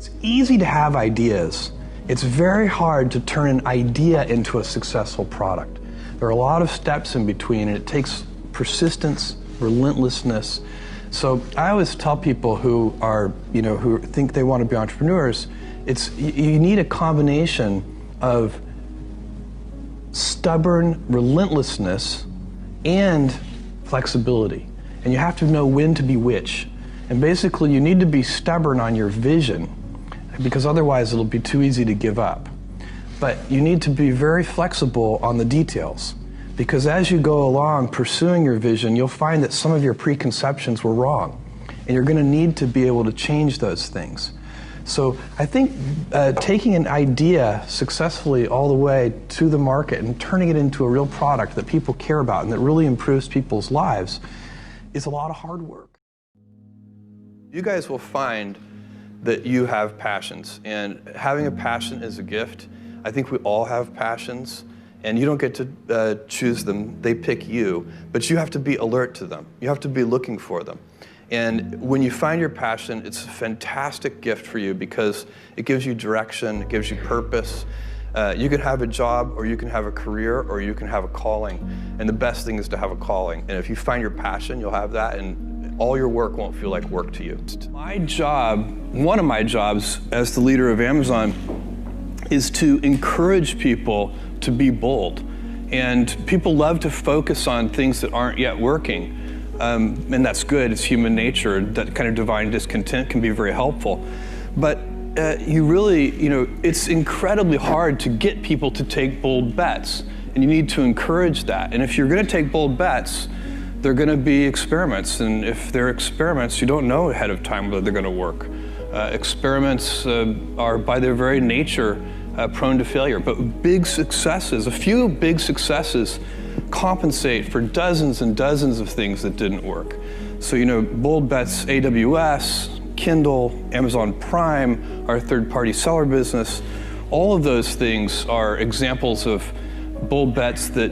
It's easy to have ideas. It's very hard to turn an idea into a successful product. There are a lot of steps in between, and it takes persistence, relentlessness. So I always tell people who are, who think they want to be entrepreneurs, you need a combination of stubborn relentlessness and flexibility. And you have to know when to be which. And basically, you need to be stubborn on your vision, because otherwise it'll be too easy to give up. But you need to be very flexible on the details, because as you go along pursuing your vision, you'll find that some of your preconceptions were wrong, and you're going to need to be able to change those things. So I think taking an idea successfully all the way to the market and turning it into a real product that people care about and that really improves people's lives is a lot of hard work. You guys will find that you have passions, and having a passion is a gift. I think we all have passions, and you don't get to choose them. They pick you, but you have to be alert to them. You have to be looking for them. And when you find your passion, it's a fantastic gift for you because it gives you direction, it gives you purpose. You can have a job, or you can have a career, or you can have a calling. And the best thing is to have a calling. And if you find your passion, you'll have that, and all your work won't feel like work to you. My job, one of my jobs as the leader of Amazon, is to encourage people to be bold. And people love to focus on things that aren't yet working. And that's good, it's human nature. That kind of divine discontent can be very helpful. But you really, it's incredibly hard to get people to take bold bets. And you need to encourage that. And if you're gonna take bold bets, they're going to be experiments, and if they're experiments, you don't know ahead of time whether they're going to work. Experiments are by their very nature prone to failure, but big successes, a few big successes compensate for dozens and dozens of things that didn't work. So, bold bets, AWS, Kindle, Amazon Prime, our third-party seller business, all of those things are examples of bold bets that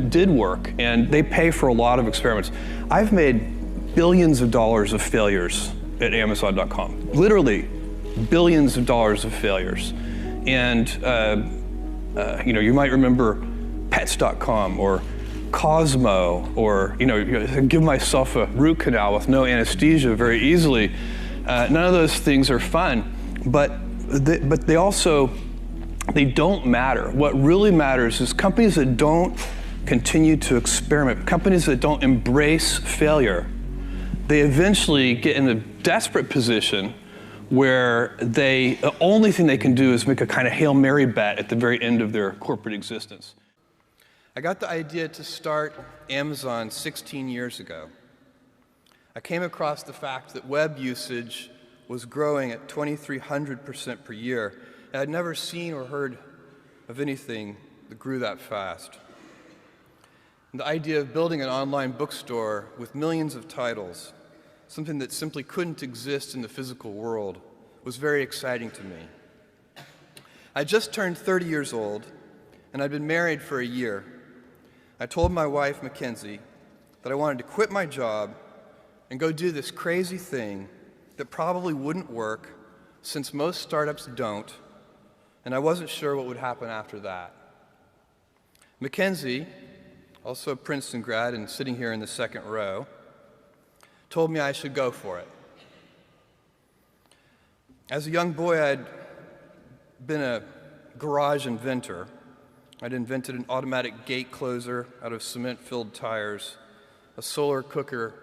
did work, and they pay for a lot of experiments. I've made billions of dollars of failures at Amazon.com, literally billions of dollars of failures. And you might remember Pets.com or Cosmo, or give myself a root canal with no anesthesia very easily. None of those things are fun, but they don't matter. What really matters is companies that don't continue to experiment, companies that don't embrace failure, they eventually get in a desperate position where the only thing they can do is make a kind of Hail Mary bet at the very end of their corporate existence. I got the idea to start Amazon 16 years ago. I came across the fact that web usage was growing at 2,300% per year. I'd never seen or heard of anything that grew that fast. And the idea of building an online bookstore with millions of titles, something that simply couldn't exist in the physical world, was very exciting to me. I just turned 30 years old, and I'd been married for a year. I told my wife, Mackenzie, that I wanted to quit my job and go do this crazy thing that probably wouldn't work, since most startups don't, and I wasn't sure what would happen after that. Mackenzie, also a Princeton grad and sitting here in the second row, told me I should go for it. As a young boy, I'd been a garage inventor. I'd invented an automatic gate closer out of cement-filled tires, a solar cooker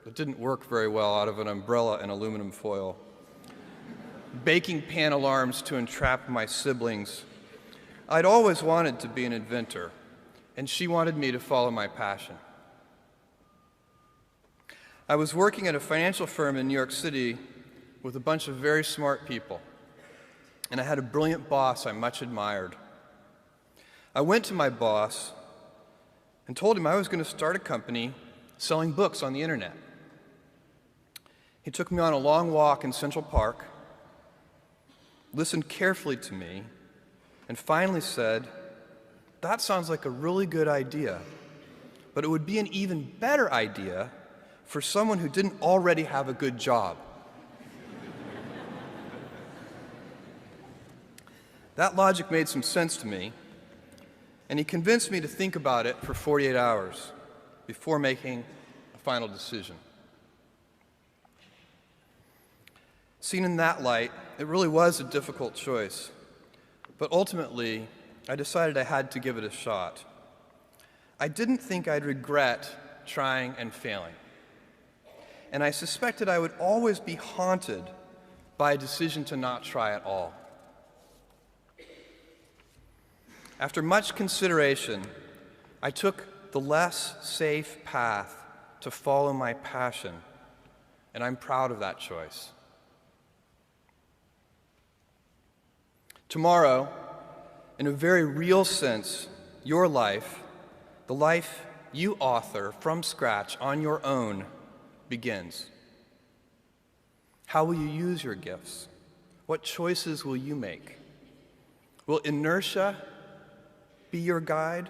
that didn't work very well out of an umbrella and aluminum foil, baking pan alarms to entrap my siblings. I'd always wanted to be an inventor, and she wanted me to follow my passion. I was working at a financial firm in New York City with a bunch of very smart people, and I had a brilliant boss I much admired. I went to my boss and told him I was going to start a company selling books on the internet. He took me on a long walk in Central Park, listened carefully to me, and finally said, "That sounds like a really good idea, but it would be an even better idea for someone who didn't already have a good job." That logic made some sense to me, and he convinced me to think about it for 48 hours before making a final decision. Seen in that light, it really was a difficult choice, but ultimately, I decided I had to give it a shot. I didn't think I'd regret trying and failing, and I suspected I would always be haunted by a decision to not try at all. After much consideration, I took the less safe path to follow my passion, and I'm proud of that choice. Tomorrow, in a very real sense, your life, the life you author from scratch on your own, begins. How will you use your gifts? What choices will you make? Will inertia be your guide,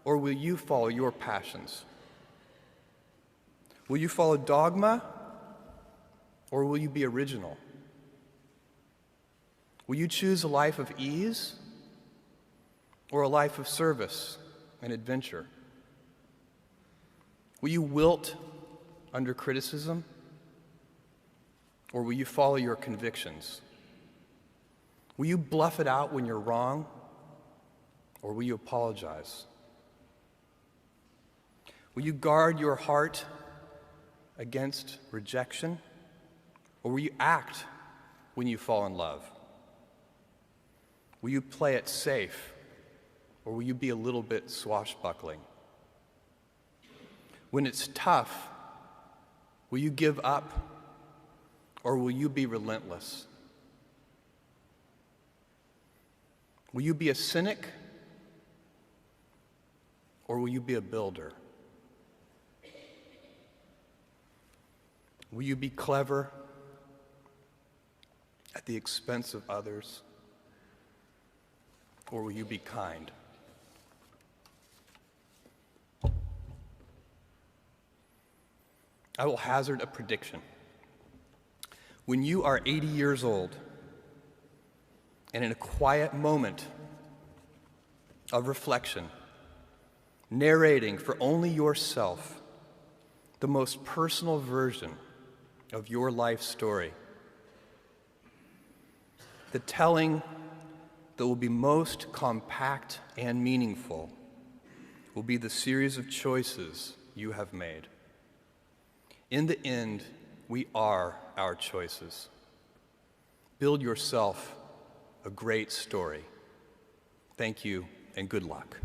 or will you follow your passions? Will you follow dogma, or will you be original? Will you choose a life of ease, or a life of service and adventure? Will you wilt under criticism, or will you follow your convictions? Will you bluff it out when you're wrong, or will you apologize? Will you guard your heart against rejection, or will you act when you fall in love? Will you play it safe, or will you be a little bit swashbuckling? When it's tough, will you give up, or will you be relentless? Will you be a cynic, or will you be a builder? Will you be clever at the expense of others, or will you be kind? I will hazard a prediction. When you are 80 years old, and in a quiet moment of reflection, narrating for only yourself the most personal version of your life story, the telling that will be most compact and meaningful will be the series of choices you have made. In the end, we are our choices. Build yourself a great story. Thank you, and good luck.